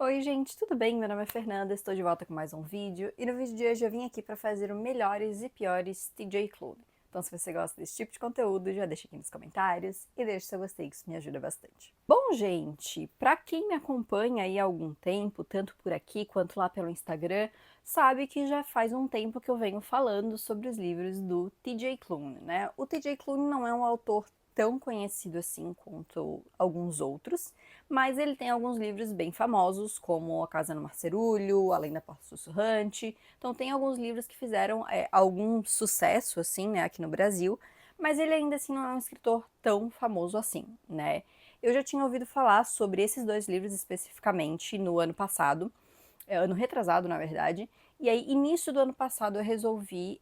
Oi gente, tudo bem? Meu nome é Fernanda, estou de volta com mais um vídeo e no vídeo de hoje eu vim aqui para fazer o melhores e piores TJ Clune. Então se você gosta desse tipo de conteúdo, já deixa aqui nos comentários e deixa seu gostei que isso me ajuda bastante. Bom gente, para quem me acompanha aí há algum tempo, tanto por aqui quanto lá pelo Instagram, sabe que já faz um tempo que eu venho falando sobre os livros do TJ Clune, né? O TJ Clune não é um autor tão conhecido assim quanto alguns outros, mas ele tem alguns livros bem famosos, como A Casa no Marcerulho, Além da Porta Sussurrante. Então tem alguns livros que fizeram algum sucesso, assim, né, aqui no Brasil, mas ele ainda assim não é um escritor tão famoso assim, né. Eu já tinha ouvido falar sobre esses dois livros especificamente no ano passado, ano retrasado, na verdade. E aí, início do ano passado, eu resolvi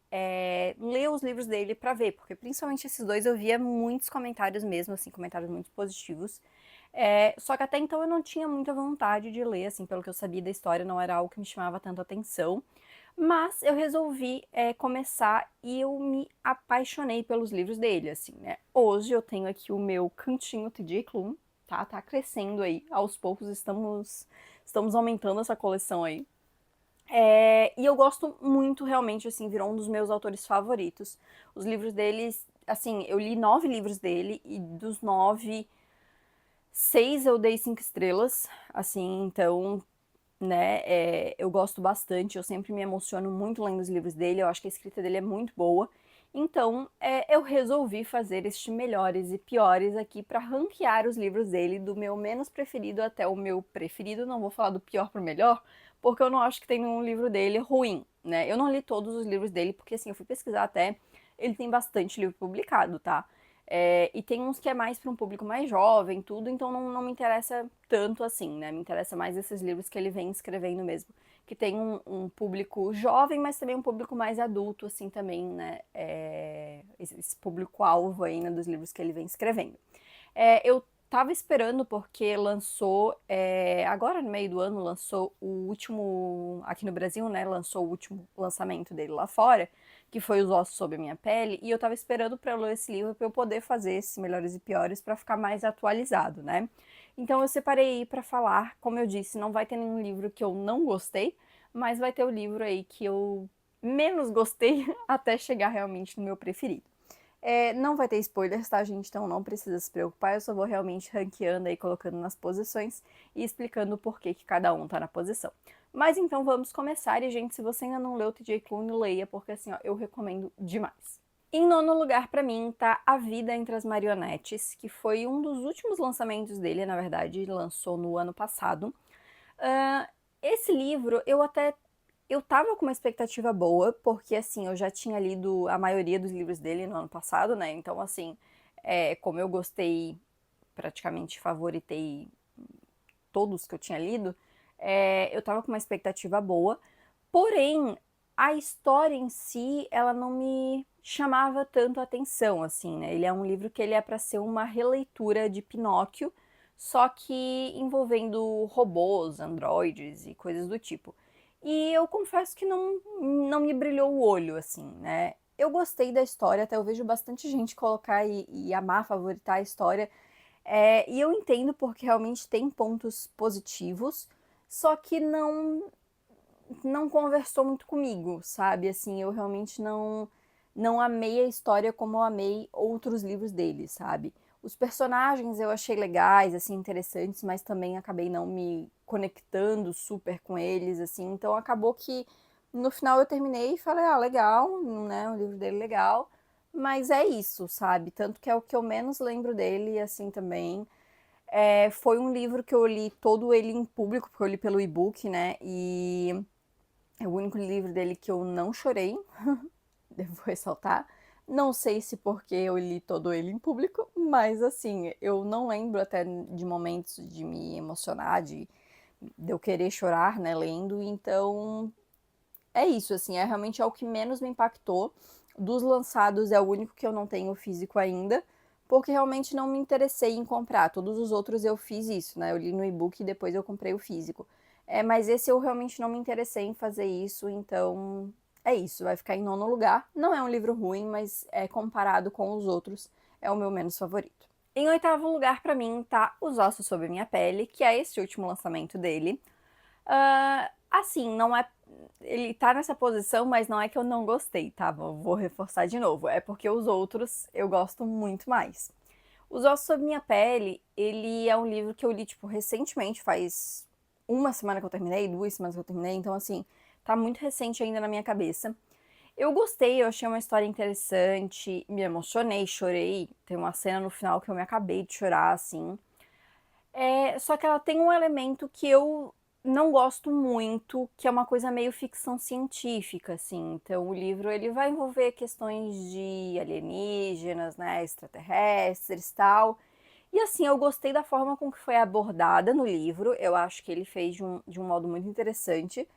ler os livros dele pra ver, porque principalmente esses dois eu via muitos comentários mesmo, assim, comentários muito positivos. Só que até então eu não tinha muita vontade de ler, assim, pelo que eu sabia da história, não era algo que me chamava tanto atenção. Mas eu resolvi começar e eu me apaixonei pelos livros dele, assim, né? Hoje eu tenho aqui o meu cantinho TJ Klum, tá? Tá crescendo aí, aos poucos estamos aumentando essa coleção aí. E eu gosto muito, realmente, assim, virou um dos meus autores favoritos. Os livros deles, assim, eu li 9 livros dele e dos 9, 6 eu dei 5 estrelas, assim, então, né, eu gosto bastante, eu sempre me emociono muito lendo os livros dele, eu acho que a escrita dele é muito boa. Então, eu resolvi fazer este melhores e piores aqui para ranquear os livros dele, do meu menos preferido até o meu preferido. Não vou falar do pior pro melhor, porque eu não acho que tem nenhum livro dele ruim, né? Eu não li todos os livros dele, porque assim, eu fui pesquisar até, ele tem bastante livro publicado, tá? E tem uns que é mais para um público mais jovem, tudo, então não me interessa tanto assim, né? Me interessa mais esses livros que ele vem escrevendo mesmo, que tem um público jovem, mas também um público mais adulto, assim, também, né? Esse público-alvo aí, né, dos livros que ele vem escrevendo. Eu tava esperando porque lançou, agora no meio do ano, lançou o último, aqui no Brasil, né, lançou o último lançamento dele lá fora, que foi Os Ossos Sob a Minha Pele, e eu tava esperando para ler esse livro para eu poder fazer esses melhores e piores para ficar mais atualizado, né? Então eu separei aí para falar, como eu disse, não vai ter nenhum livro que eu não gostei, mas vai ter o livro aí que eu menos gostei até chegar realmente no meu preferido. Não vai ter spoilers, tá, gente? Então não precisa se preocupar. Eu só vou realmente ranqueando aí, colocando nas posições e explicando o porquê que cada um tá na posição. Mas então vamos começar. E, gente, se você ainda não leu o TJ Klune, leia, porque assim, ó, eu recomendo demais. Em nono lugar, pra mim, tá A Vida Entre as Marionetes, que foi um dos últimos lançamentos dele, na verdade, lançou no ano passado. Ah, esse livro eu tava com uma expectativa boa, porque assim, eu já tinha lido a maioria dos livros dele no ano passado, né? Então, assim, como eu gostei, praticamente favoritei todos que eu tinha lido, eu tava com uma expectativa boa. Porém, a história em si, ela não me chamava tanto a atenção, assim, né? Ele é um livro que ele é para ser uma releitura de Pinóquio, só que envolvendo robôs, androides e coisas do tipo. E eu confesso que não me brilhou o olho, assim, né? Eu gostei da história, até eu vejo bastante gente colocar e amar, favoritar a história. E eu entendo porque realmente tem pontos positivos, só que não conversou muito comigo, sabe? Assim, eu realmente não amei a história como eu amei outros livros dele, sabe? Os personagens eu achei legais, assim, interessantes, mas também acabei não me conectando super com eles, assim. Então acabou que no final eu terminei e falei, ah, legal, né? O livro dele é legal, mas é isso, sabe? Tanto que é o que eu menos lembro dele, assim, também. Foi um livro que eu li todo ele em público, porque eu li pelo e-book, né? E é o único livro dele que eu não chorei, devo ressaltar. Não sei se porque eu li todo ele em público, mas assim, eu não lembro até de momentos de me emocionar, de eu querer chorar, né, lendo. Então, é isso, assim, realmente é o que menos me impactou. Dos lançados é o único que eu não tenho físico ainda, porque realmente não me interessei em comprar. Todos os outros eu fiz isso, né? Eu li no e-book e depois eu comprei o físico. Mas esse eu realmente não me interessei em fazer isso, então é isso, vai ficar em nono lugar. Não é um livro ruim, mas comparado com os outros, é o meu menos favorito. Em oitavo lugar, pra mim, tá Os Ossos Sob a Minha Pele, que é esse último lançamento dele. Assim, não é. Ele tá nessa posição, mas não é que eu não gostei, tá? Vou reforçar de novo. É porque os outros eu gosto muito mais. Os Ossos Sob Minha Pele, ele é um livro que eu li, tipo, recentemente, faz uma semana que eu terminei, 2 semanas que eu terminei, então, assim, tá muito recente ainda na minha cabeça. Eu gostei, eu achei uma história interessante, me emocionei, chorei. Tem uma cena no final que eu me acabei de chorar, assim. Só que ela tem um elemento que eu não gosto muito, que é uma coisa meio ficção científica, assim. Então, o livro ele vai envolver questões de alienígenas, né, extraterrestres, tal. E assim, eu gostei da forma com que foi abordada no livro. Eu acho que ele fez de um modo muito interessante.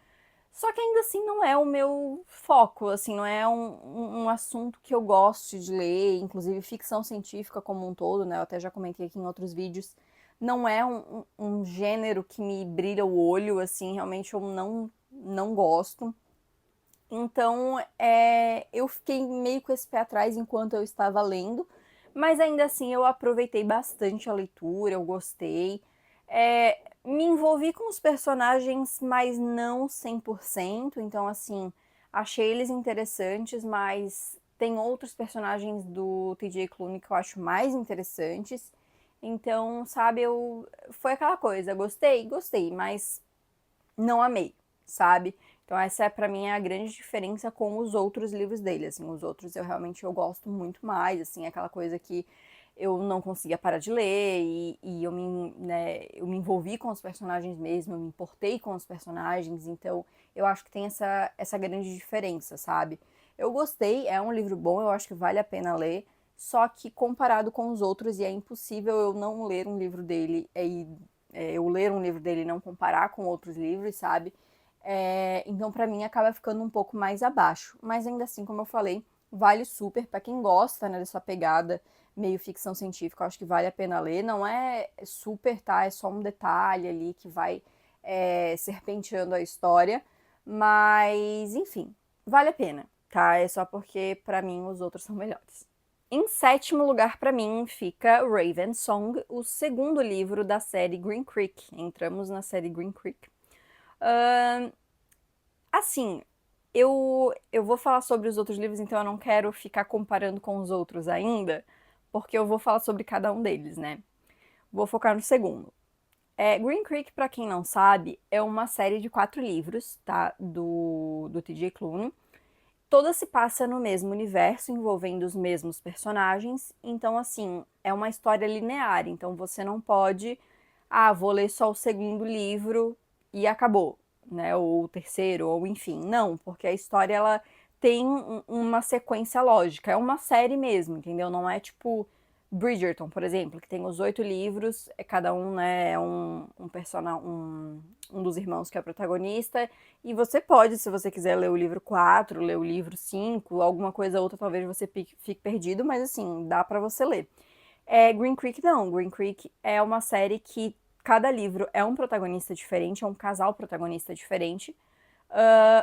Só que ainda assim não é o meu foco, assim, não é um assunto que eu goste de ler, inclusive ficção científica como um todo, né? Eu até já comentei aqui em outros vídeos. Não é um gênero que me brilha o olho, assim, realmente eu não gosto. Então, eu fiquei meio com esse pé atrás enquanto eu estava lendo, mas ainda assim eu aproveitei bastante a leitura, eu gostei. Me envolvi com os personagens, mas não 100%, então assim, achei eles interessantes, mas tem outros personagens do TJ Clooney que eu acho mais interessantes. Então, sabe, foi aquela coisa, gostei, gostei, mas não amei, sabe? Então essa é pra mim a grande diferença com os outros livros dele, assim, os outros eu realmente eu gosto muito mais, assim, aquela coisa que eu não conseguia parar de ler e eu me envolvi com os personagens mesmo, eu me importei com os personagens, então eu acho que tem essa grande diferença, sabe? Eu gostei, é um livro bom, eu acho que vale a pena ler, só que comparado com os outros, e é impossível eu não ler um livro dele eu ler um livro dele e não comparar com outros livros, sabe? Então, pra mim, acaba ficando um pouco mais abaixo. Mas ainda assim, como eu falei, vale super para quem gosta, né, dessa pegada meio ficção científica. Eu acho que vale a pena ler. Não é super, tá? É só um detalhe ali que vai serpenteando a história. Mas, enfim, vale a pena, tá? É só porque, pra mim, os outros são melhores. Em sétimo lugar, para mim, fica Raven Song, o segundo livro da série Green Creek. Entramos na série Green Creek. Ahn, assim, eu vou falar sobre os outros livros, então eu não quero ficar comparando com os outros ainda, porque eu vou falar sobre cada um deles, né? Vou focar no segundo. Green Creek, para quem não sabe, é uma série de 4 livros, tá? Do T.J. Klune. Toda se passa no mesmo universo, envolvendo os mesmos personagens. Então, assim, é uma história linear. Então, você não pode, vou ler só o segundo livro e acabou, né? Ou o terceiro, ou enfim. Não, porque a história ela tem uma sequência lógica. É uma série mesmo, entendeu? Não é tipo Bridgerton, por exemplo, que tem os 8 livros, cada um, né, é um dos irmãos que é o protagonista, e você pode, se você quiser ler o livro 4, ler o livro 5, alguma coisa outra, talvez você fique perdido, mas assim, dá pra você ler. Green Creek não, Green Creek é uma série que cada livro é um protagonista diferente, é um casal protagonista diferente,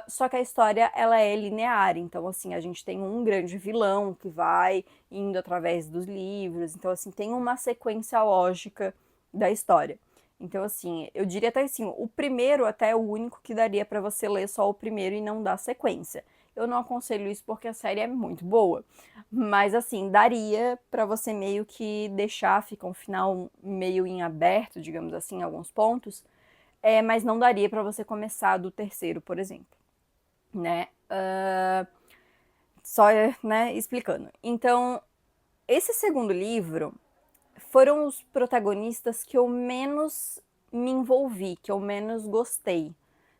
só que a história ela é linear, então assim, a gente tem um grande vilão que vai indo através dos livros, então assim, tem uma sequência lógica da história. Então assim, eu diria até assim, o primeiro até é o único que daria para você ler só o primeiro e não dar sequência. Eu não aconselho isso porque a série é muito boa, mas assim, daria para você meio que deixar, fica um final meio em aberto, digamos assim, em alguns pontos, mas não daria para você começar do terceiro, por exemplo, né? Só, né, explicando. Então, esse segundo livro foram os protagonistas que eu menos me envolvi, que eu menos gostei,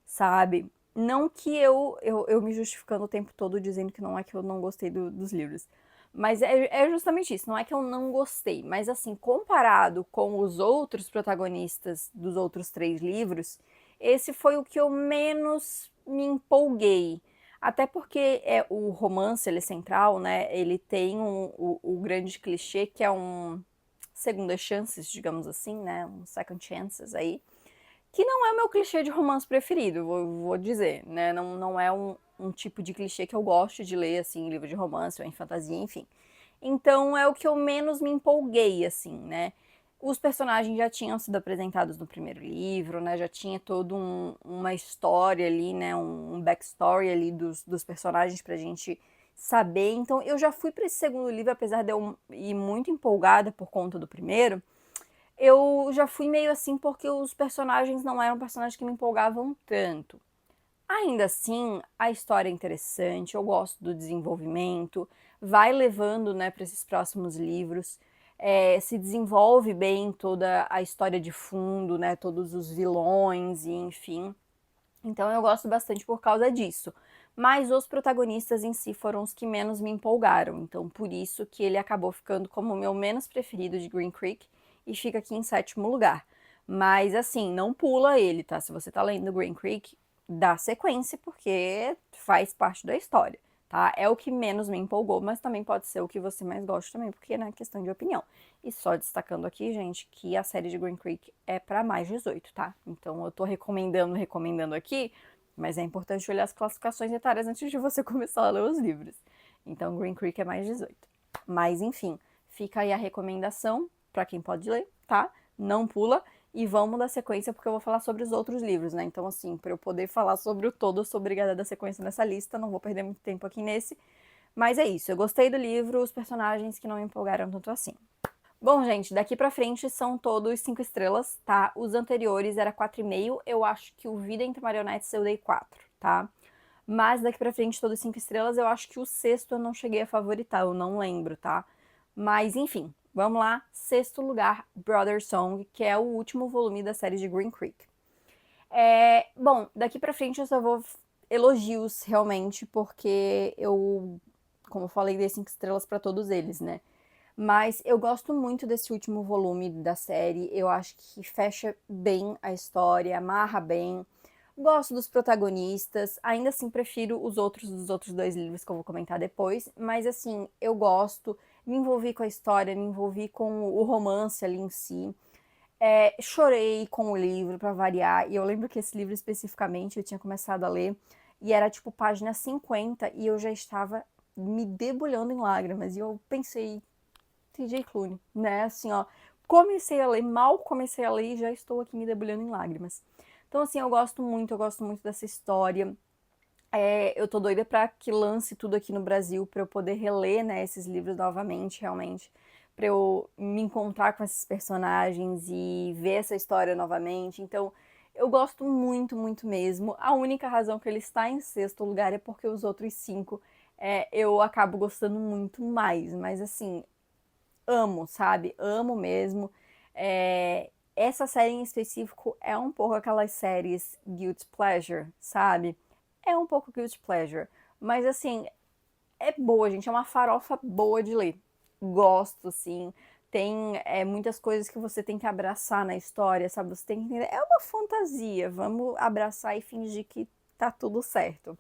sabe? Não que eu me justificando o tempo todo dizendo que não é que eu não gostei dos livros. Mas é justamente isso, não é que eu não gostei, mas assim, comparado com os outros protagonistas dos outros 3 livros, esse foi o que eu menos me empolguei. Até porque o romance ele é central, né? Ele tem o grande clichê que é um segundas chances, digamos assim, né? Um second chances aí. Que não é o meu clichê de romance preferido, vou dizer, né? Não é um tipo de clichê que eu gosto de ler, assim, em livro de romance ou em fantasia, enfim. Então é o que eu menos me empolguei, assim, né? Os personagens já tinham sido apresentados no primeiro livro, né? Já tinha toda uma história ali, né? Um backstory ali dos personagens pra gente saber. Então eu já fui para esse segundo livro, apesar de eu ir muito empolgada por conta do primeiro. Eu já fui meio assim porque os personagens não eram personagens que me empolgavam tanto. Ainda assim, a história é interessante, eu gosto do desenvolvimento, vai levando, né, para esses próximos livros, se desenvolve bem toda a história de fundo, né, todos os vilões e enfim. Então eu gosto bastante por causa disso. Mas os protagonistas em si foram os que menos me empolgaram, então por isso que ele acabou ficando como o meu menos preferido de Green Creek e fica aqui em sétimo lugar. Mas assim, não pula ele, tá? Se você tá lendo Green Creek, dá sequência porque faz parte da história, tá? É o que menos me empolgou, mas também pode ser o que você mais gosta também, porque é, né, questão de opinião. E só destacando aqui, gente, que a série de Green Creek é para mais 18, tá? Então eu tô recomendando aqui, mas é importante olhar as classificações etárias antes de você começar a ler os livros. Então Green Creek é mais 18. Mas enfim, fica aí a recomendação para quem pode ler, tá? Não pula. E vamos dar sequência porque eu vou falar sobre os outros livros, né? Então, assim, para eu poder falar sobre o todo, eu sou obrigada a dar sequência nessa lista, não vou perder muito tempo aqui nesse. Mas é isso, eu gostei do livro, os personagens que não me empolgaram tanto assim. Bom, gente, daqui pra frente são todos 5 estrelas, tá? Os anteriores era 4,5, eu acho que o Vida entre Marionetes eu dei 4, tá? Mas daqui pra frente todos 5 estrelas, eu acho que o sexto eu não cheguei a favoritar, eu não lembro, tá? Mas enfim, vamos lá. Sexto lugar, Brother Song, que é o último volume da série de Green Creek. Bom, daqui pra frente eu só vou elogios realmente, porque eu, como eu falei, dei 5 estrelas pra todos eles, né? Mas eu gosto muito desse último volume da série. Eu acho que fecha bem a história, amarra bem. Gosto dos protagonistas. Ainda assim, prefiro os outros dos outros dois livros que eu vou comentar depois. Mas assim, eu gosto. Me envolvi com a história, me envolvi com o romance ali em si. Chorei com o livro para variar. E eu lembro que esse livro especificamente eu tinha começado a ler. E era tipo página 50 e eu já estava me debulhando em lágrimas. E eu pensei, TJ Clooney, né? Assim, ó, comecei a ler, mal comecei a ler e já estou aqui me debulhando em lágrimas. Então, assim, eu gosto muito dessa história. Eu tô doida pra que lance tudo aqui no Brasil, pra eu poder reler, né, esses livros novamente, realmente. Pra eu me encontrar com esses personagens e ver essa história novamente. Então, eu gosto muito, muito mesmo. A única razão que ele está em sexto lugar é porque os outros 5 eu acabo gostando muito mais. Mas, assim, amo, sabe? Amo mesmo. Essa série em específico é um pouco aquelas séries guilty pleasure, sabe? É um pouco guilty pleasure. Mas assim, é boa, gente. É uma farofa boa de ler. Gosto, sim. Tem muitas coisas que você tem que abraçar na história, sabe? Você tem que entender. É uma fantasia. Vamos abraçar e fingir que tá tudo certo.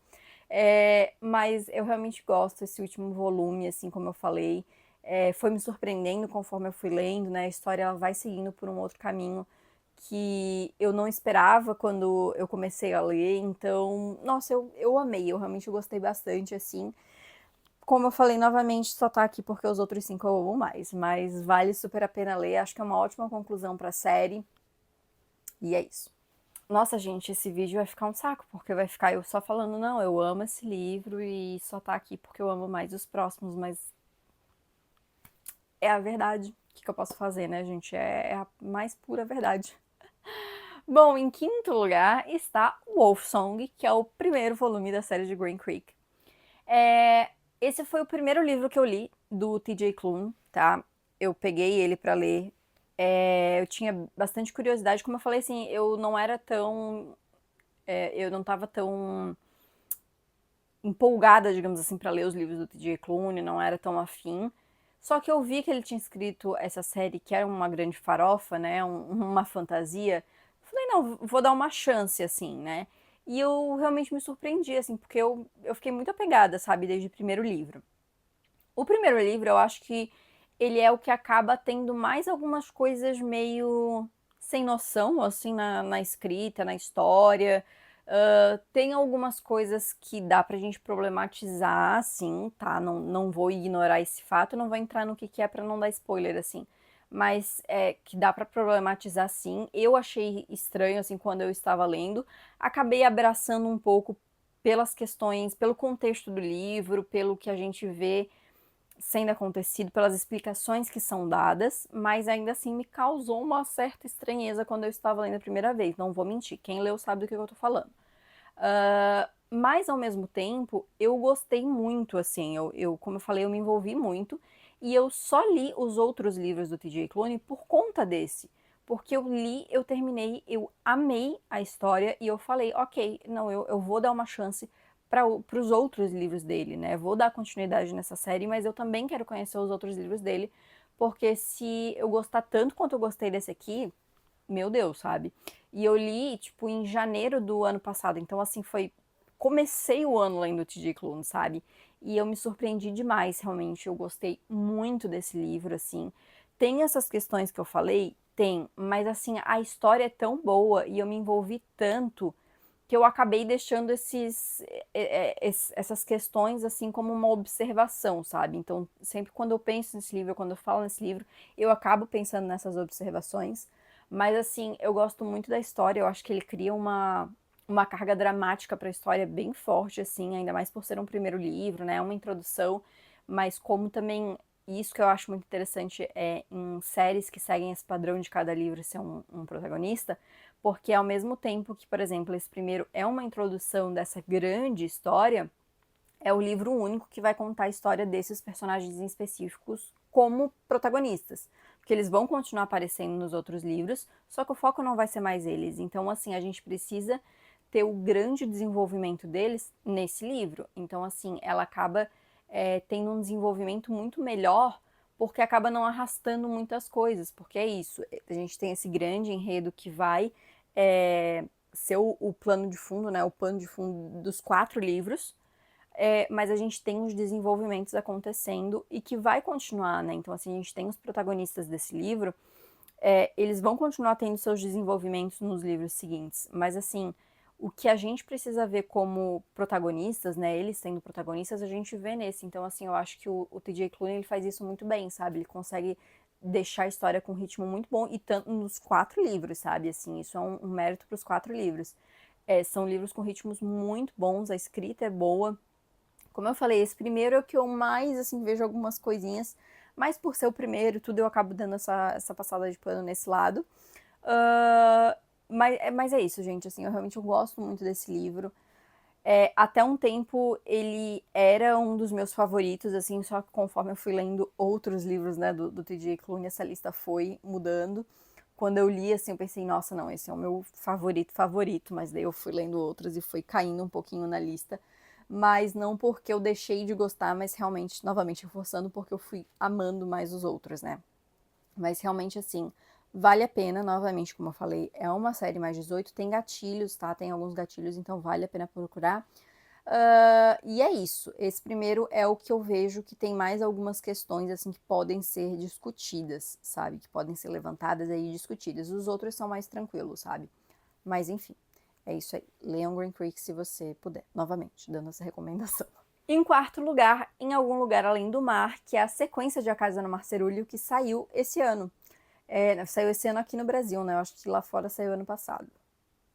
Mas eu realmente gosto desse último volume, assim como eu falei. Foi me surpreendendo conforme eu fui lendo, né? A história ela vai seguindo por um outro caminho que eu não esperava quando eu comecei a ler. Então, nossa, eu amei, eu realmente gostei bastante, assim. Como eu falei novamente, só tá aqui porque os outros 5 eu amo mais. Mas vale super a pena ler, acho que é uma ótima conclusão pra série. E é isso. Nossa, gente, esse vídeo vai ficar um saco, porque vai ficar eu só falando, não, eu amo esse livro e só tá aqui porque eu amo mais os próximos, mas é a verdade. O que eu posso fazer, né, gente? É a mais pura verdade. Bom, em quinto lugar está Wolf Song, que é o primeiro volume da série de Green Creek. Esse foi o primeiro livro que eu li do TJ Klune, tá? Eu peguei ele pra ler. Eu tinha bastante curiosidade, como eu falei assim, eu não era tão. Eu não tava tão empolgada, digamos assim, para ler os livros do T.J. Klune, não era tão afim. Só que eu vi que ele tinha escrito essa série que era uma grande farofa, né, uma fantasia. Falei, não, vou dar uma chance, assim, né. E eu realmente me surpreendi, assim, porque eu fiquei muito apegada, sabe, desde o primeiro livro. O primeiro livro, eu acho que ele é o que acaba tendo mais algumas coisas meio sem noção, assim, na escrita, na história. Tem algumas coisas que dá pra gente problematizar, assim, tá? Não vou ignorar esse fato, não vou entrar no que é pra não dar spoiler, assim. mas que dá pra problematizar sim. Eu achei estranho, assim, quando eu estava lendo. Acabei abraçando um pouco pelas questões, pelo contexto do livro, pelo que a gente vê sendo acontecido, pelas explicações que são dadas, mas ainda assim me causou uma certa estranheza quando eu estava lendo a primeira vez, não vou mentir, quem leu sabe do que eu tô falando. Mas ao mesmo tempo, eu gostei muito, assim, como eu falei, eu me envolvi muito, e eu só li os outros livros do T.J. Klune por conta desse. Porque eu li, eu terminei, eu amei a história e eu falei, ok, não, eu vou dar uma chance para os outros livros dele, né? Vou dar continuidade nessa série, mas eu também quero conhecer os outros livros dele, porque se eu gostar tanto quanto eu gostei desse aqui, meu Deus, sabe? E eu li, tipo, em janeiro do ano passado, então assim, comecei o ano lendo T.J. Klune, sabe? E eu me surpreendi demais, realmente. Eu gostei muito desse livro, assim. Tem essas questões que eu falei? Tem, mas assim, a história é tão boa e eu me envolvi tanto que eu acabei deixando essas questões assim como uma observação, sabe? Então, sempre quando eu penso nesse livro, quando eu falo nesse livro, eu acabo pensando nessas observações. Mas assim, eu gosto muito da história, eu acho que ele cria uma carga dramática para a história bem forte, assim, ainda mais por ser um primeiro livro, né? Uma introdução, mas como também isso que eu acho muito interessante é em séries que seguem esse padrão de cada livro ser um protagonista, porque ao mesmo tempo que, por exemplo, esse primeiro é uma introdução dessa grande história, é o livro único que vai contar a história desses personagens em específicos como protagonistas. Porque eles vão continuar aparecendo nos outros livros, só que o foco não vai ser mais eles. Então, assim, a gente precisa ter o grande desenvolvimento deles nesse livro. Então, assim, ela acaba tendo um desenvolvimento muito melhor, porque acaba não arrastando muitas coisas. Porque é isso, a gente tem esse grande enredo que vai ser o plano de fundo, né? O pano de fundo dos 4 livros. Mas a gente tem os desenvolvimentos acontecendo e que vai continuar, né? Então, assim, a gente tem os protagonistas desse livro, eles vão continuar tendo seus desenvolvimentos nos livros seguintes, mas assim, o que a gente precisa ver como protagonistas, né? Eles sendo protagonistas, a gente vê nesse. Então, assim, eu acho que o T.J. Klune ele faz isso muito bem, sabe? Ele consegue deixar a história com um ritmo muito bom e tanto nos 4 livros, sabe? Assim, isso é um mérito para os 4 livros. São livros com ritmos muito bons, a escrita é boa. Como eu falei, esse primeiro é o que eu mais, assim, vejo algumas coisinhas, mas por ser o primeiro, tudo eu acabo dando essa passada de pano nesse lado. Uh, mas é isso, gente, assim, eu realmente gosto muito desse livro. Até um tempo ele era um dos meus favoritos, assim, só que conforme eu fui lendo outros livros, né, do T.J. Klune, essa lista foi mudando. Quando eu li, assim, eu pensei, nossa, não, esse é o meu favorito, mas daí eu fui lendo outros e foi caindo um pouquinho na lista. Mas não porque eu deixei de gostar, mas realmente, novamente, reforçando porque eu fui amando mais os outros, né? Mas realmente, assim, vale a pena, novamente, como eu falei, é uma série mais 18, tem gatilhos, tá? Tem alguns gatilhos, então vale a pena procurar. E é isso. Esse primeiro é o que eu vejo que tem mais algumas questões, assim, que podem ser discutidas, sabe? Que podem ser levantadas aí e discutidas. Os outros são mais tranquilos, sabe? Mas, enfim, é isso aí. Leiam Green Creek se você puder. Novamente, dando essa recomendação. Em quarto lugar, Em Algum Lugar Além do Mar, que é a sequência de A Casa no Mar Cerúleo, que saiu esse ano. Saiu esse ano aqui no Brasil, né? Eu acho que lá fora saiu ano passado.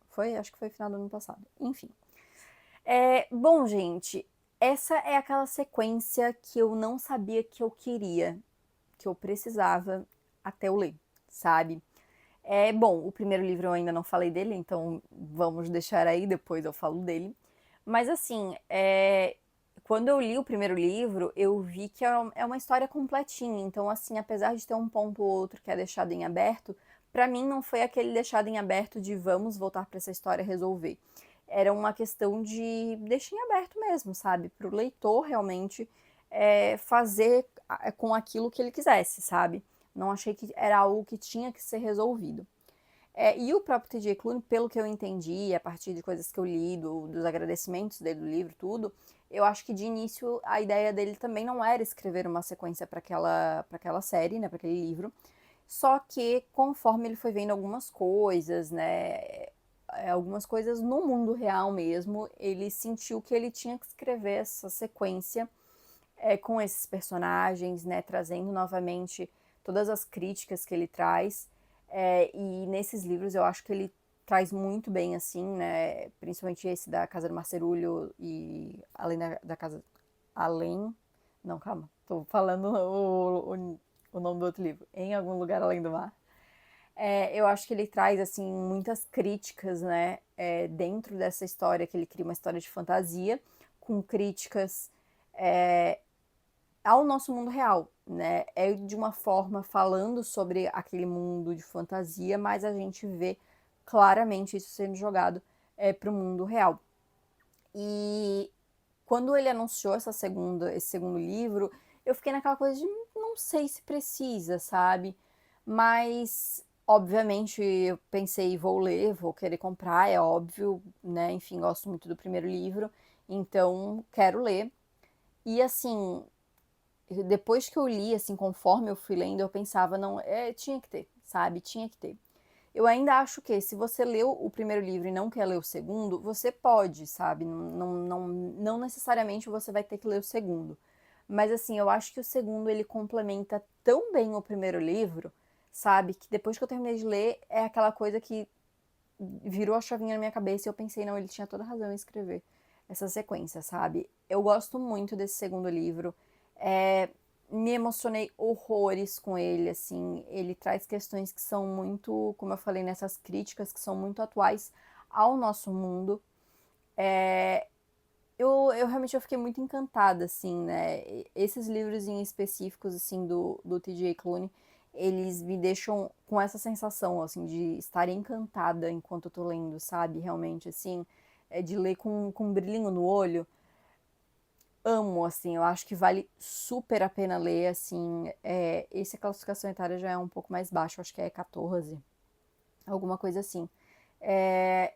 Foi? Acho que foi final do ano passado. Enfim. Bom, gente, essa é aquela sequência que eu não sabia que eu queria, que eu precisava até eu ler, sabe? Bom, o primeiro livro eu ainda não falei dele, então vamos deixar aí, depois eu falo dele. Mas assim, quando eu li o primeiro livro, eu vi que é uma história completinha. Então, assim, apesar de ter um ponto ou outro que é deixado em aberto, pra mim não foi aquele deixado em aberto de vamos voltar pra essa história resolver. Era uma questão de deixar em aberto mesmo, sabe? Pro leitor realmente fazer com aquilo que ele quisesse, sabe? Não achei que era algo que tinha que ser resolvido. E o próprio T.J. Klune, pelo que eu entendi, a partir de coisas que eu li, dos agradecimentos dele do livro, tudo, eu acho que de início a ideia dele também não era escrever uma sequência para aquela série, né, para aquele livro. Só que conforme ele foi vendo algumas coisas, né, algumas coisas no mundo real mesmo, ele sentiu que ele tinha que escrever essa sequência com esses personagens, né, trazendo novamente todas as críticas que ele traz, e nesses livros eu acho que ele traz muito bem, assim, né, principalmente esse da Casa do Marcerulho e além da Casa... Além... Não, calma, tô falando o nome do outro livro, Em Algum Lugar Além do Mar. Eu acho que ele traz, assim, muitas críticas, né, dentro dessa história, que ele cria uma história de fantasia, com críticas ao nosso mundo real, né, de uma forma falando sobre aquele mundo de fantasia, mas a gente vê claramente isso sendo jogado para o mundo real. E quando ele anunciou esse segundo livro, eu fiquei naquela coisa de não sei se precisa, sabe? Mas, obviamente, eu pensei, vou ler, vou querer comprar, é óbvio, né? Enfim, gosto muito do primeiro livro, então quero ler. E assim, depois que eu li, assim, conforme eu fui lendo, eu pensava, não, tinha que ter, sabe? Tinha que ter. Eu ainda acho que se você leu o primeiro livro e não quer ler o segundo, você pode, sabe? Não necessariamente você vai ter que ler o segundo. Mas assim, eu acho que o segundo ele complementa tão bem o primeiro livro, sabe? Que depois que eu terminei de ler, é aquela coisa que virou a chavinha na minha cabeça e eu pensei, não, ele tinha toda razão em escrever essa sequência, sabe? Eu gosto muito desse segundo livro. Me emocionei horrores com ele, assim. Ele traz questões que são muito, como eu falei, nessas críticas que são muito atuais ao nosso mundo. Eu realmente eu fiquei muito encantada, assim, né? Esses livros em específicos, assim, do T.J. Klune, eles me deixam com essa sensação, assim, de estar encantada enquanto eu tô lendo, sabe? Realmente, assim, de ler com um brilhinho no olho. Amo, assim, eu acho que vale super a pena ler, assim. Esse a classificação etária já é um pouco mais baixa, acho que é 14, alguma coisa assim. É,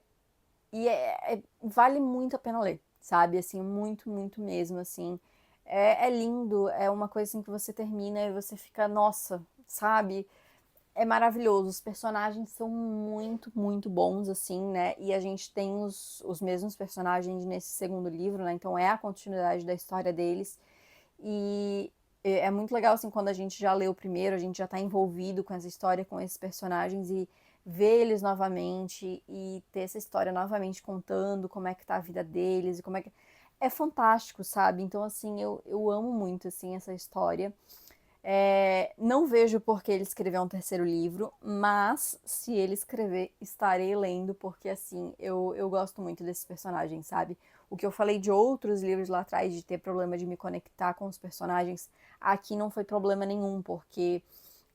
vale muito a pena ler, sabe? Assim, muito, muito mesmo, assim. É lindo, é uma coisa assim que você termina e você fica, nossa, sabe? É maravilhoso. Os personagens são muito, muito bons, assim, né? E a gente tem os mesmos personagens nesse segundo livro, né? Então é a continuidade da história deles. E é muito legal, assim, quando a gente já leu o primeiro, a gente já tá envolvido com essa história, com esses personagens e ver eles novamente e ter essa história novamente contando como é que tá a vida deles e como é que... É fantástico, sabe? Então, assim, eu amo muito, assim, essa história. Não vejo por que ele escreveu um terceiro livro, mas se ele escrever, estarei lendo, porque assim, eu gosto muito desses personagens, sabe? O que eu falei de outros livros lá atrás, de ter problema de me conectar com os personagens, aqui não foi problema nenhum, porque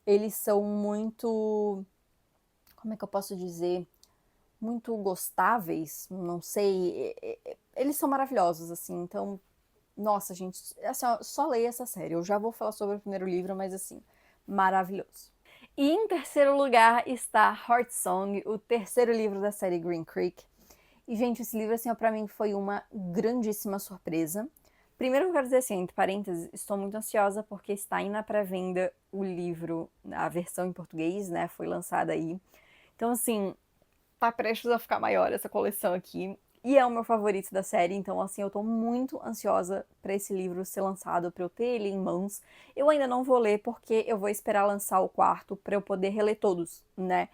eles são muito. Como é que eu posso dizer? Muito gostáveis, não sei. Eles são maravilhosos, assim, então nossa, gente, assim, ó, só leia essa série. Eu já vou falar sobre o primeiro livro, mas assim, maravilhoso. E em terceiro lugar está Heart Song, o terceiro livro da série Green Creek. E, gente, esse livro, assim, ó, pra mim foi uma grandíssima surpresa. Primeiro eu quero dizer assim, entre parênteses, estou muito ansiosa porque está indo na pré-venda o livro, a versão em português, né, foi lançada aí. Então, assim, tá prestes a ficar maior essa coleção aqui. E é o meu favorito da série, então assim, eu tô muito ansiosa para esse livro ser lançado, para eu ter ele em mãos. Eu ainda não vou ler porque eu vou esperar lançar o quarto para eu poder reler todos, né?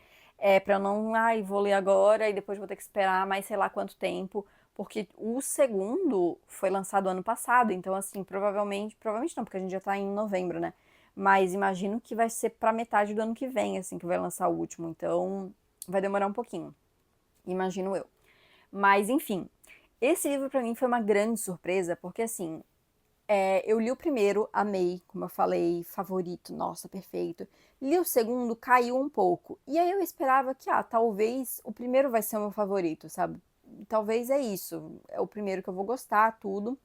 Para eu não, vou ler agora e depois vou ter que esperar mais sei lá quanto tempo, porque o segundo foi lançado ano passado, então assim, provavelmente não, porque a gente já tá em novembro, né? Mas imagino que vai ser para metade do ano que vem, assim, que vai lançar o último, então vai demorar um pouquinho, imagino eu. Mas, enfim, esse livro para mim foi uma grande surpresa, porque assim, eu li o primeiro, amei, como eu falei, favorito, nossa, perfeito. Li o segundo, caiu um pouco. E aí eu esperava que, talvez o primeiro vai ser o meu favorito, sabe? Talvez é isso, é o primeiro que eu vou gostar, tudo.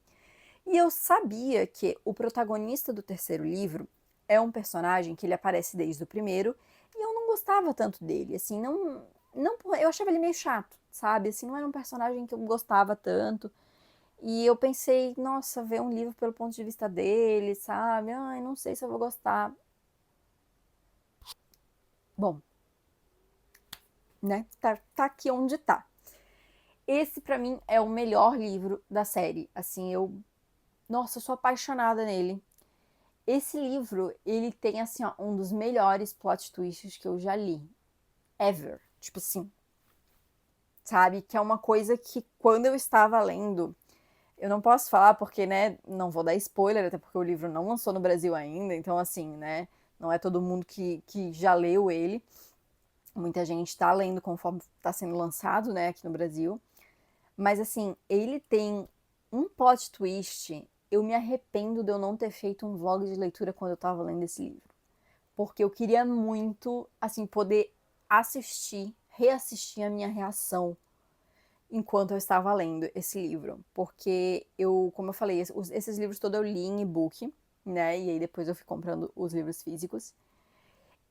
E eu sabia que o protagonista do terceiro livro é um personagem que ele aparece desde o primeiro, e eu não gostava tanto dele, assim, eu achava ele meio chato, sabe? Assim, não era um personagem que eu gostava tanto. E eu pensei, nossa, ver um livro pelo ponto de vista dele, sabe? Ai, não sei se eu vou gostar. Bom, né? Tá aqui onde tá. Esse pra mim é o melhor livro da série. Assim, nossa, eu sou apaixonada nele. esse livro, ele tem, assim, ó, um dos melhores plot twists que eu já li. Ever. Tipo assim, sabe? Que é uma coisa que quando eu estava lendo, eu não posso falar porque, né, não vou dar spoiler, até porque o livro não lançou no Brasil ainda, então assim, né, não é todo mundo que já leu ele. Muita gente está lendo conforme está sendo lançado, né, aqui no Brasil. Mas assim, ele tem um plot twist. Eu me arrependo de eu não ter feito um vlog de leitura quando eu estava lendo esse livro. Porque eu queria muito, assim, poder assistir, reassistir a minha reação enquanto eu estava lendo esse livro. Porque eu, como eu falei, esses livros todos eu li em e-book, né? E aí depois eu fui comprando os livros físicos.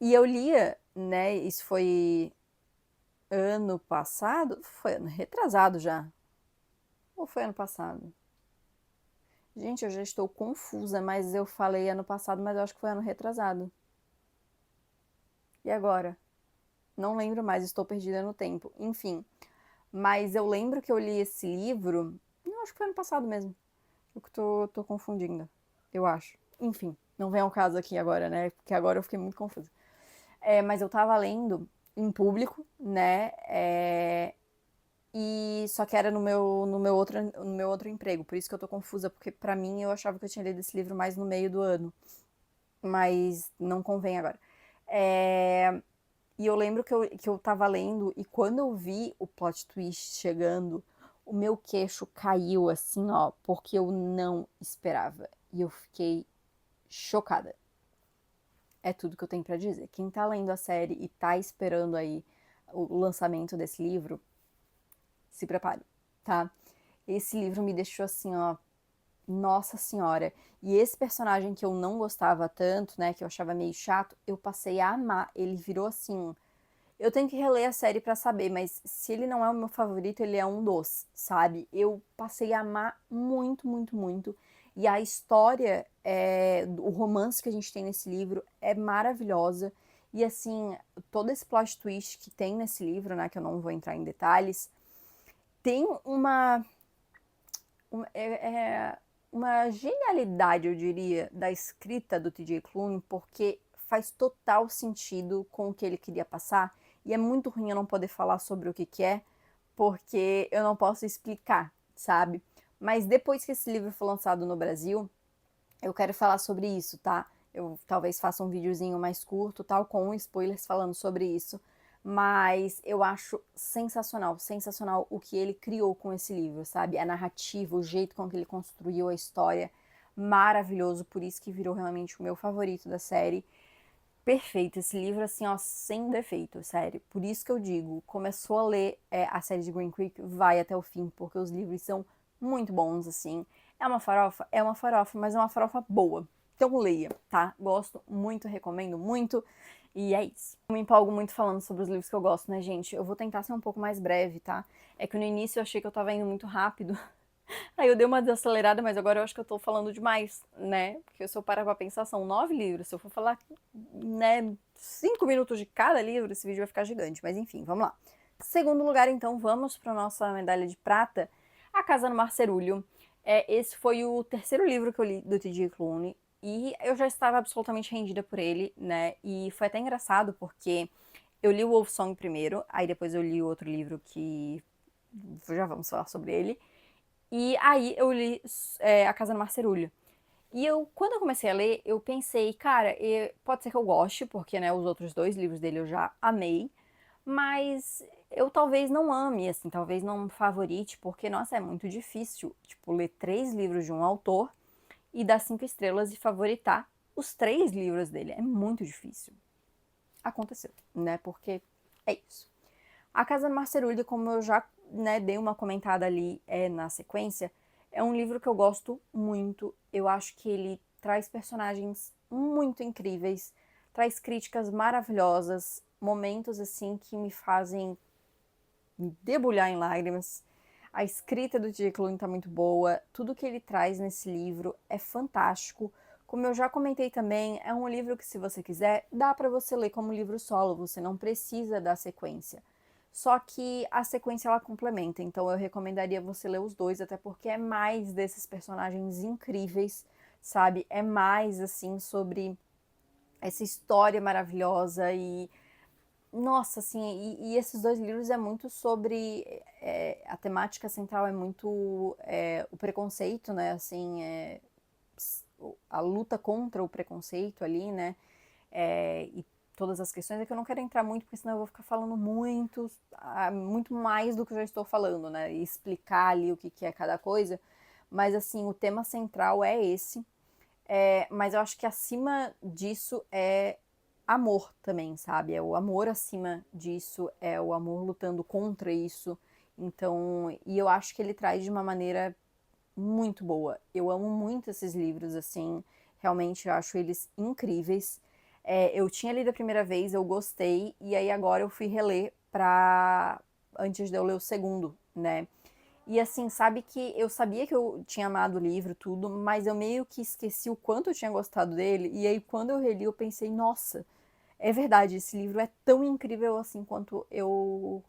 E eu lia, né? Isso foi ano passado? Foi ano retrasado já. Ou foi ano passado? Gente, eu já estou confusa, mas eu falei ano passado, mas eu acho que foi ano retrasado. E agora? Não lembro mais, estou perdida no tempo. Enfim, mas eu lembro que eu li esse livro. Não, acho que foi ano passado mesmo. Eu que tô confundindo, eu acho. Enfim, não vem ao caso aqui agora, né? Porque agora eu fiquei muito confusa. Mas eu tava lendo em público, né? E só que era no meu outro emprego. Por isso que eu tô confusa, porque pra mim eu achava que eu tinha lido esse livro mais no meio do ano. Mas não convém agora. E eu lembro que eu tava lendo, e quando eu vi o plot twist chegando, o meu queixo caiu assim, ó, porque eu não esperava. E eu fiquei chocada. É tudo que eu tenho pra dizer. Quem tá lendo a série e tá esperando aí o lançamento desse livro, se prepare, tá? Esse livro me deixou assim, ó, nossa senhora. E esse personagem que eu não gostava tanto, né, que eu achava meio chato, eu passei a amar. Ele virou assim. Eu tenho que reler a série pra saber, mas se ele não é o meu favorito, ele é um dos, sabe? Eu passei a amar muito, muito, muito. E a história, o romance que a gente tem nesse livro é maravilhosa. E assim, todo esse plot twist que tem nesse livro, né, que eu não vou entrar em detalhes, tem uma genialidade, eu diria, da escrita do T.J. Klune, porque faz total sentido com o que ele queria passar. E é muito ruim eu não poder falar sobre o que é, porque eu não posso explicar, sabe? Mas depois que esse livro for lançado no Brasil, eu quero falar sobre isso, tá? Eu talvez faça um videozinho mais curto, tal, com spoilers falando sobre isso. Mas eu acho sensacional, sensacional o que ele criou com esse livro, sabe? A narrativa, o jeito com que ele construiu a história, maravilhoso, por isso que virou realmente o meu favorito da série. Perfeito, esse livro assim, ó, sem defeito, sério. Por isso que eu digo, começou a ler a série de Green Creek, vai até o fim, porque os livros são muito bons, assim. É uma farofa, mas é uma farofa boa. Então leia, tá? Gosto muito, recomendo muito. E é isso. Eu me empolgo muito falando sobre os livros que eu gosto, né, gente? Eu vou tentar ser um pouco mais breve, tá? É que no início eu achei que eu tava indo muito rápido. Aí eu dei uma desacelerada, mas agora eu acho que eu tô falando demais, né? Porque se eu parar pra pensar, são 9 livros. Se eu for falar, né, 5 minutos de cada livro, esse vídeo vai ficar gigante. Mas enfim, vamos lá. Segundo lugar, então, vamos pra nossa medalha de prata, A Casa no Mar Cerúleo. Esse foi o terceiro livro que eu li do T.J. Klune. E eu já estava absolutamente rendida por ele, né? E foi até engraçado, porque eu li o Wolf Song primeiro, aí depois eu li outro livro que já vamos falar sobre ele. E aí eu li A Casa no Mar Cerúleo. E quando eu comecei a ler, eu pensei, cara, pode ser que eu goste, porque, né, os outros dois livros dele eu já amei, mas eu talvez não ame, assim, talvez não favorite, porque, nossa, é muito difícil, tipo, ler 3 livros de um autor e dar 5 estrelas e favoritar os 3 livros dele. É muito difícil. Aconteceu, né, porque é isso. A Casa do Mar Cerúleo, como eu já, né, dei uma comentada ali na sequência, é um livro que eu gosto muito. Eu acho que ele traz personagens muito incríveis, traz críticas maravilhosas, momentos assim que me fazem debulhar em lágrimas. A escrita do J. Klune tá muito boa, tudo que ele traz nesse livro é fantástico. Como eu já comentei também, é um livro que, se você quiser, dá para você ler como livro solo, você não precisa da sequência. Só que a sequência ela complementa, então eu recomendaria você ler os dois, até porque é mais desses personagens incríveis sabe? É mais, assim, sobre essa história maravilhosa e nossa, assim, e esses dois livros é muito sobre a temática central é muito o preconceito, né? Assim, a luta contra o preconceito ali, né? E todas as questões é que eu não quero entrar muito, porque senão eu vou ficar falando muito, muito mais do que eu já estou falando, né? E explicar ali o que, que é cada coisa. Mas assim, o tema central é esse. Mas eu acho que acima disso é amor também, sabe? É o amor acima disso, é o amor lutando contra isso. Então, e eu acho que ele traz de uma maneira muito boa. Eu amo muito esses livros, assim, realmente eu acho eles incríveis. Eu tinha lido a primeira vez, eu gostei, e aí agora eu fui reler pra antes de eu ler o segundo, né? E assim, sabe que eu sabia que eu tinha amado o livro, tudo, mas eu meio que esqueci o quanto eu tinha gostado dele. E aí, quando eu reli, eu pensei, nossa, é verdade, esse livro é tão incrível assim quanto eu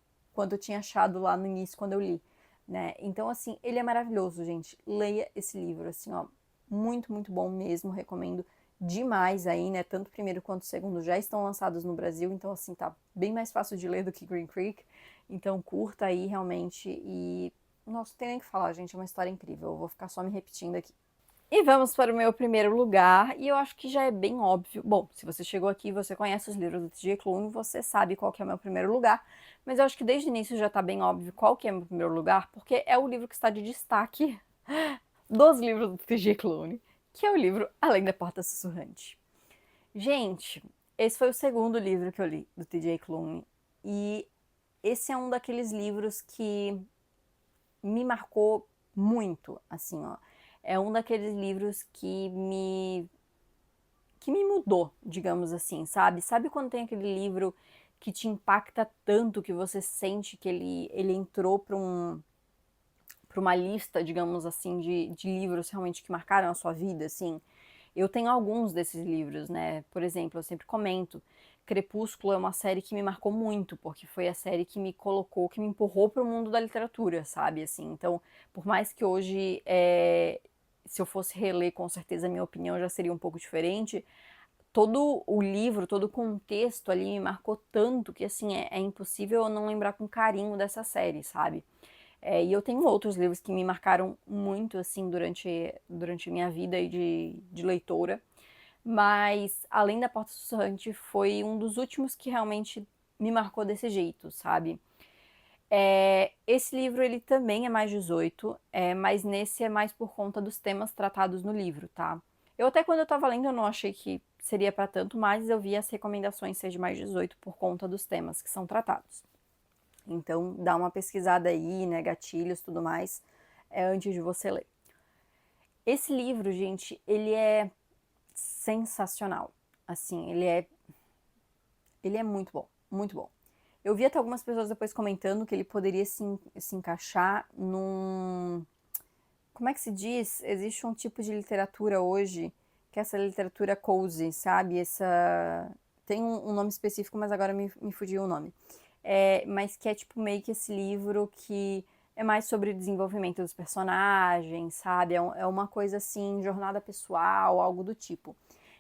tinha achado lá no início quando eu li, né? Então, assim, ele é maravilhoso, gente. Leia esse livro, assim, ó, muito, muito bom mesmo, recomendo demais aí, né? Tanto o primeiro quanto o segundo já estão lançados no Brasil, então assim, tá bem mais fácil de ler do que Green Creek. Então curta aí realmente e nossa, não tem nem o que falar, gente, é uma história incrível. Eu vou ficar só me repetindo aqui. E vamos para o meu primeiro lugar, e eu acho que já é bem óbvio. Bom, se você chegou aqui e você conhece os livros do T.J. Klune, você sabe qual que é o meu primeiro lugar, mas eu acho que desde o início já está bem óbvio qual que é o meu primeiro lugar, porque é o livro que está de destaque dos livros do T.J. Klune, que é o livro Além da Porta Sussurrante. Gente, esse foi o segundo livro que eu li do T.J. Klune, e esse é um daqueles livros que me marcou muito, assim, ó. É um daqueles livros que me mudou, digamos assim, sabe? Sabe quando tem aquele livro que te impacta tanto que você sente que ele entrou para uma lista, digamos assim, de livros realmente que marcaram a sua vida, assim? Eu tenho alguns desses livros, né? Por exemplo, eu sempre comento, Crepúsculo é uma série que me marcou muito, porque foi a série que me colocou, que me empurrou para o mundo da literatura, sabe? Assim, então, por mais que hoje, se eu fosse reler, com certeza a minha opinião já seria um pouco diferente, todo o livro, todo o contexto ali me marcou tanto que, assim, é impossível eu não lembrar com carinho dessa série, sabe? E eu tenho outros livros que me marcaram muito, assim, durante minha vida de leitora. Mas, além da Porta Sussurrante, foi um dos últimos que realmente me marcou desse jeito, sabe? Esse livro, ele também é mais 18, mas nesse é mais por conta dos temas tratados no livro, tá? Eu até quando eu tava lendo, eu não achei que seria para tanto, mas eu vi as recomendações ser de mais 18 por conta dos temas que são tratados. Então, dá uma pesquisada aí, né, gatilhos, tudo mais, antes de você ler. Esse livro, gente, ele é sensacional. Assim, ele é muito bom, muito bom. Eu vi até algumas pessoas depois comentando que ele poderia se encaixar num. Como é que se diz? Existe um tipo de literatura hoje, que é essa literatura cozy, sabe? Tem um nome específico, mas agora me fugiu o nome. Mas que é tipo meio que esse livro que é mais sobre o desenvolvimento dos personagens, sabe? É uma coisa assim, jornada pessoal, algo do tipo.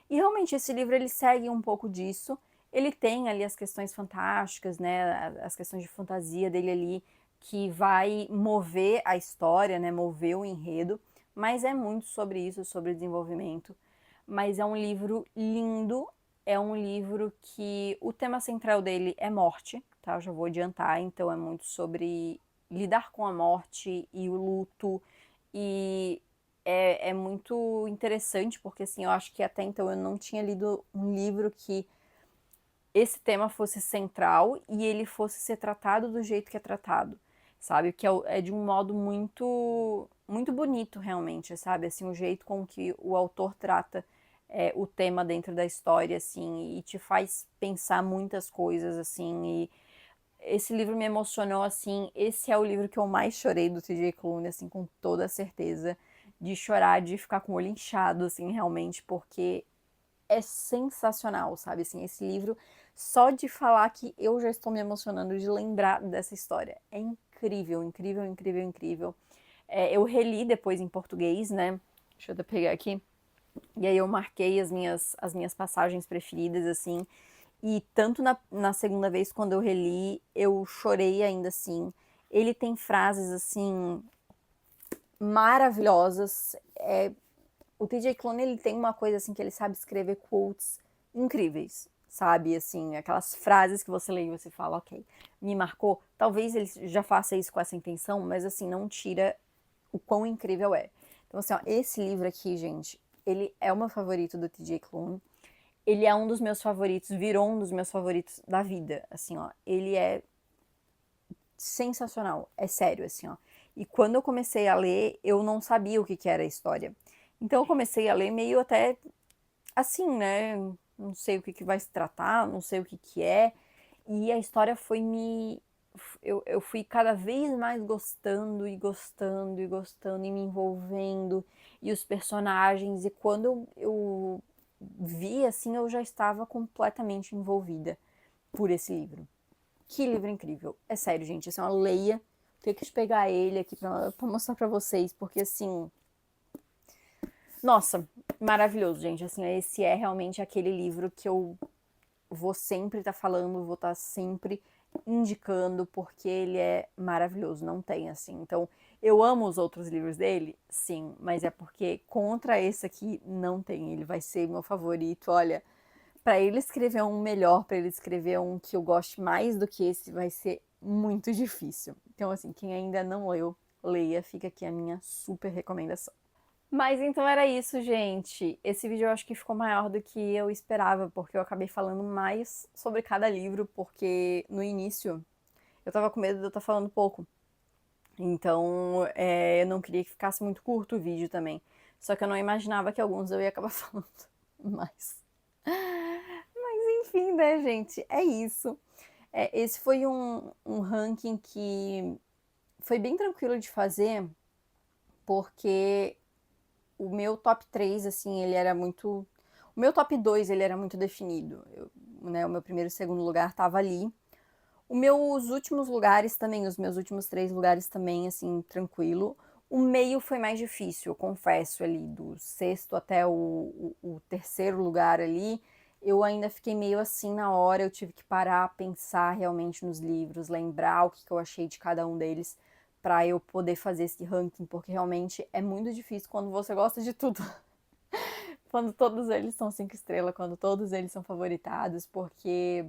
E realmente esse livro ele segue um pouco disso. Ele tem ali as questões fantásticas, né? As questões de fantasia dele ali que vai mover a história, né? Mover o enredo. Mas é muito sobre isso, sobre desenvolvimento. Mas é um livro lindo. É um livro que o tema central dele é morte, tá? Eu já vou adiantar. Então é muito sobre lidar com a morte e o luto e é muito interessante, porque assim, eu acho que até então eu não tinha lido um livro que esse tema fosse central e ele fosse ser tratado do jeito que é tratado, sabe? Que é de um modo muito, muito bonito, realmente, sabe? Assim, o jeito com que o autor trata o tema dentro da história, assim, e te faz pensar muitas coisas, assim, e esse livro me emocionou, assim, esse é o livro que eu mais chorei do T.J. Klune, assim, com toda certeza, de chorar, de ficar com o olho inchado, assim, realmente, porque é sensacional, sabe, assim, esse livro, só de falar que eu já estou me emocionando de lembrar dessa história, é incrível, incrível, incrível, incrível. Eu reli depois em português, né, deixa eu até pegar aqui, E aí eu marquei as minhas passagens preferidas, assim. E tanto na segunda vez, quando eu reli, eu chorei ainda assim. Ele tem frases, assim, maravilhosas. O TJ Klune, ele tem uma coisa, assim, que ele sabe escrever quotes incríveis, sabe? Assim, aquelas frases que você lê e você fala, ok, me marcou. Talvez ele já faça isso com essa intenção, mas, assim, não tira o quão incrível é. Então, assim, ó, esse livro aqui, gente, ele é o meu favorito do TJ Klune. Ele é um dos meus favoritos, virou um dos meus favoritos da vida, assim, ó. Ele é sensacional, é sério, assim, ó. E quando eu comecei a ler, eu não sabia o que que era a história. Então eu comecei a ler meio até assim, né? Não sei o que que vai se tratar, não sei o que que é. E a história foi me. Eu fui cada vez mais gostando e gostando e gostando e me envolvendo. E os personagens. E quando eu vi, assim, eu já estava completamente envolvida por esse livro. Que livro incrível. É sério, gente. Assim, uma leia. Tenho que pegar ele aqui pra mostrar pra vocês, porque assim. Nossa, maravilhoso, gente. Assim, esse é realmente aquele livro que eu vou sempre estar falando, vou estar sempre indicando, porque ele é maravilhoso, não tem assim. Então, eu amo os outros livros dele, sim, mas é porque contra esse aqui não tem. Ele vai ser meu favorito. Olha, para ele escrever um melhor, para ele escrever um que eu goste mais do que esse, vai ser muito difícil. Então, assim, quem ainda não leu, leia, fica aqui a minha super recomendação. Mas então era isso, gente. Esse vídeo eu acho que ficou maior do que eu esperava, porque eu acabei falando mais sobre cada livro, porque no início eu tava com medo de eu estar falando pouco. Então, eu não queria que ficasse muito curto o vídeo também. Só que eu não imaginava que alguns eu ia acabar falando mais. Mas enfim, né, gente? É isso. Esse foi um ranking que foi bem tranquilo de fazer, porque o meu top 3 assim, ele era muito. O meu top 2 ele era muito definido. Né, o meu primeiro e segundo lugar tava ali. Os meus últimos lugares também, os meus últimos 3 lugares também, assim, tranquilo. O meio foi mais difícil, eu confesso, ali, do sexto até o terceiro lugar ali. Eu ainda fiquei meio assim na hora, eu tive que parar, pensar realmente nos livros, lembrar o que eu achei de cada um deles, para eu poder fazer esse ranking, porque realmente é muito difícil quando você gosta de tudo. Quando todos eles são 5 estrelas, quando todos eles são favoritados, porque,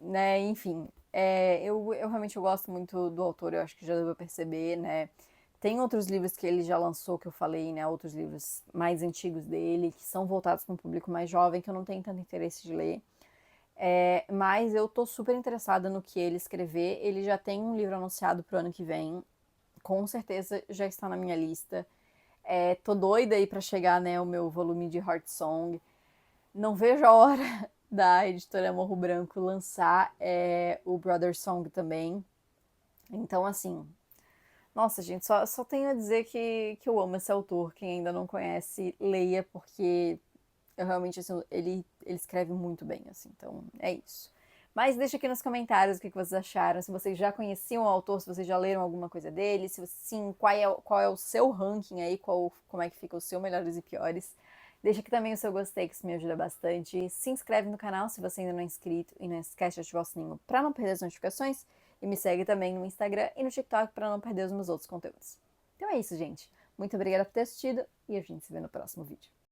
né, enfim, eu realmente gosto muito do autor, eu acho que já deu pra perceber, né? Tem outros livros que ele já lançou, que eu falei, né? Outros livros mais antigos dele, que são voltados para um público mais jovem, que eu não tenho tanto interesse de ler. Mas eu tô super interessada no que ele escrever. Ele já tem um livro anunciado pro ano que vem. Com certeza já está na minha lista. Tô doida aí pra chegar, né, o meu volume de Heart Song. Não vejo a hora da editora Morro Branco lançar o Brother Song também. Então, assim, nossa, gente, só tenho a dizer que eu amo esse autor. Quem ainda não conhece, leia, porque eu realmente, assim, ele escreve muito bem, assim. Então, é isso. Mas deixa aqui nos comentários o que vocês acharam, se vocês já conheciam o autor, se vocês já leram alguma coisa dele, se sim, qual é o seu ranking aí, como é que fica o seu melhores e piores. Deixa aqui também o seu gostei, que isso me ajuda bastante. Se inscreve no canal se você ainda não é inscrito e não esquece de ativar o sininho para não perder as notificações. E me segue também no Instagram e no TikTok para não perder os meus outros conteúdos. Então é isso, gente. Muito obrigada por ter assistido e a gente se vê no próximo vídeo.